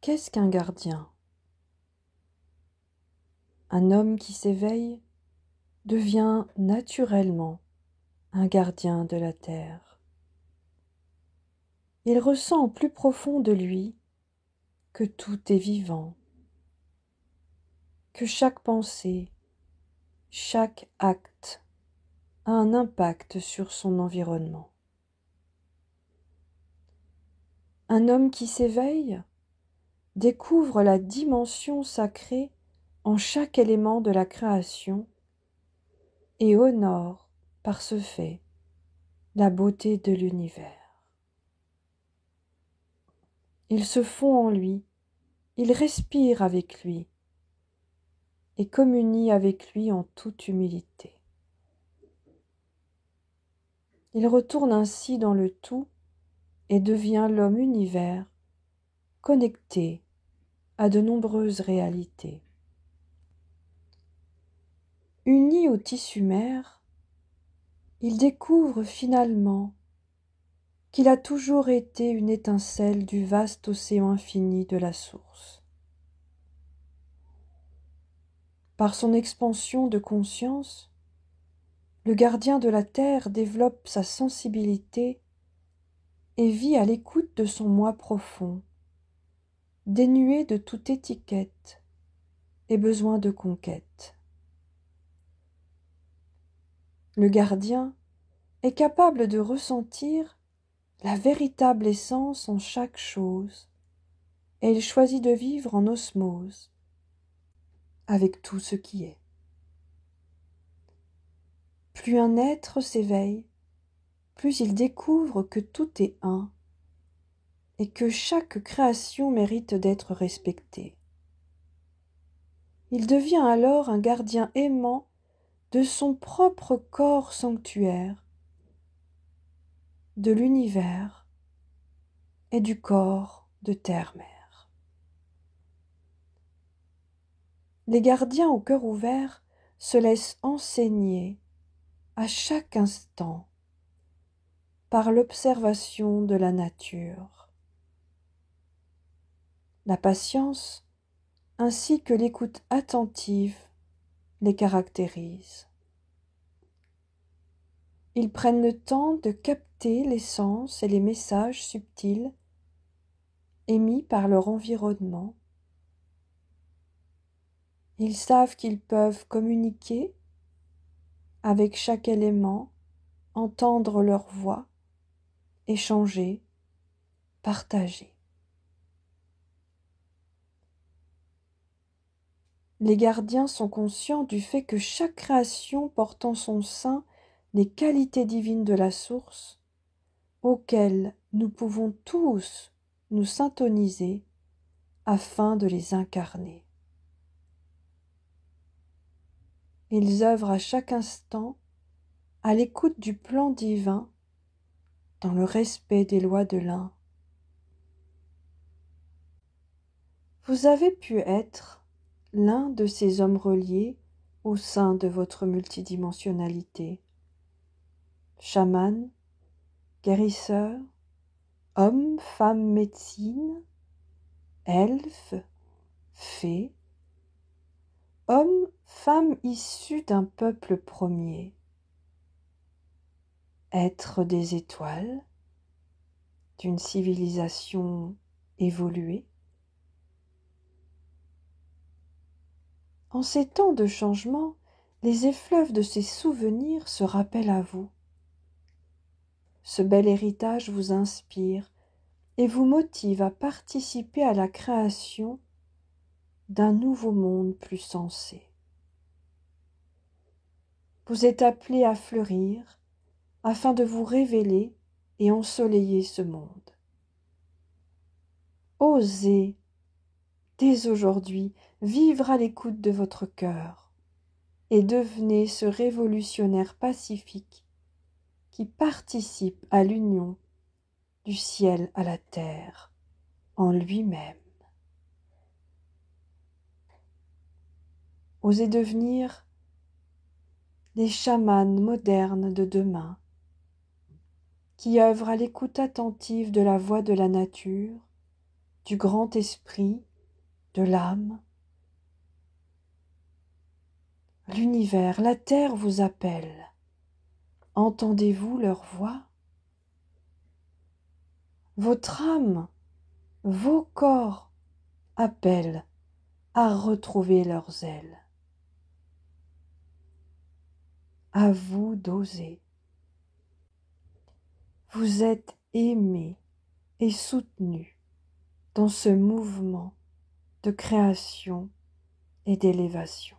Qu'est-ce qu'un gardien? Un homme qui s'éveille devient naturellement un gardien de la terre. Il ressent au plus profond de lui que tout est vivant, que chaque pensée, chaque acte a un impact sur son environnement. Un homme qui s'éveille découvre la dimension sacrée en chaque élément de la création et honore par ce fait la beauté de l'univers. Il se fond en lui, il respire avec lui et communie avec lui en toute humilité. Il retourne ainsi dans le tout et devient l'homme-univers connecté à de nombreuses réalités. Uni au tissu mère, il découvre finalement qu'il a toujours été une étincelle du vaste océan infini de la source. Par son expansion de conscience, le gardien de la terre développe sa sensibilité et vit à l'écoute de son moi profond, dénué de toute étiquette et besoin de conquête. Le gardien est capable de ressentir la véritable essence en chaque chose et il choisit de vivre en osmose avec tout ce qui est. Plus un être s'éveille, plus il découvre que tout est un et que chaque création mérite d'être respectée. Il devient alors un gardien aimant de son propre corps sanctuaire, de l'univers et du corps de terre-mère. Les gardiens au cœur ouvert se laissent enseigner à chaque instant par l'observation de la nature. La patience ainsi que l'écoute attentive les caractérisent. Ils prennent le temps de capter les sens et les messages subtils émis par leur environnement. Ils savent qu'ils peuvent communiquer avec chaque élément, entendre leur voix, échanger, partager. Les gardiens sont conscients du fait que chaque création porte en son sein les qualités divines de la source, auxquelles nous pouvons tous nous syntoniser afin de les incarner. Ils œuvrent à chaque instant à l'écoute du plan divin dans le respect des lois de l'un. Vous avez pu être l'un de ces hommes reliés au sein de votre multidimensionnalité. Chaman, guérisseur, homme, femme, médecine, elfe, fée, homme, femme issu d'un peuple premier, être des étoiles, d'une civilisation évoluée. En ces temps de changement, les effluves de ces souvenirs se rappellent à vous. Ce bel héritage vous inspire et vous motive à participer à la création d'un nouveau monde plus sensé. Vous êtes appelés à fleurir afin de vous révéler et ensoleiller ce monde. Osez, dès aujourd'hui, vivre à l'écoute de votre cœur et devenez ce révolutionnaire pacifique qui participe à l'union du ciel à la terre en lui-même. Osez devenir les chamans modernes de demain qui œuvrent à l'écoute attentive de la voix de la nature du grand esprit, de l'âme. L'univers, la terre vous appelle. Entendez-vous leur voix? Votre âme, vos corps appellent à retrouver leurs ailes. À vous d'oser. Vous êtes aimé et soutenu dans ce mouvement de création et d'élévation.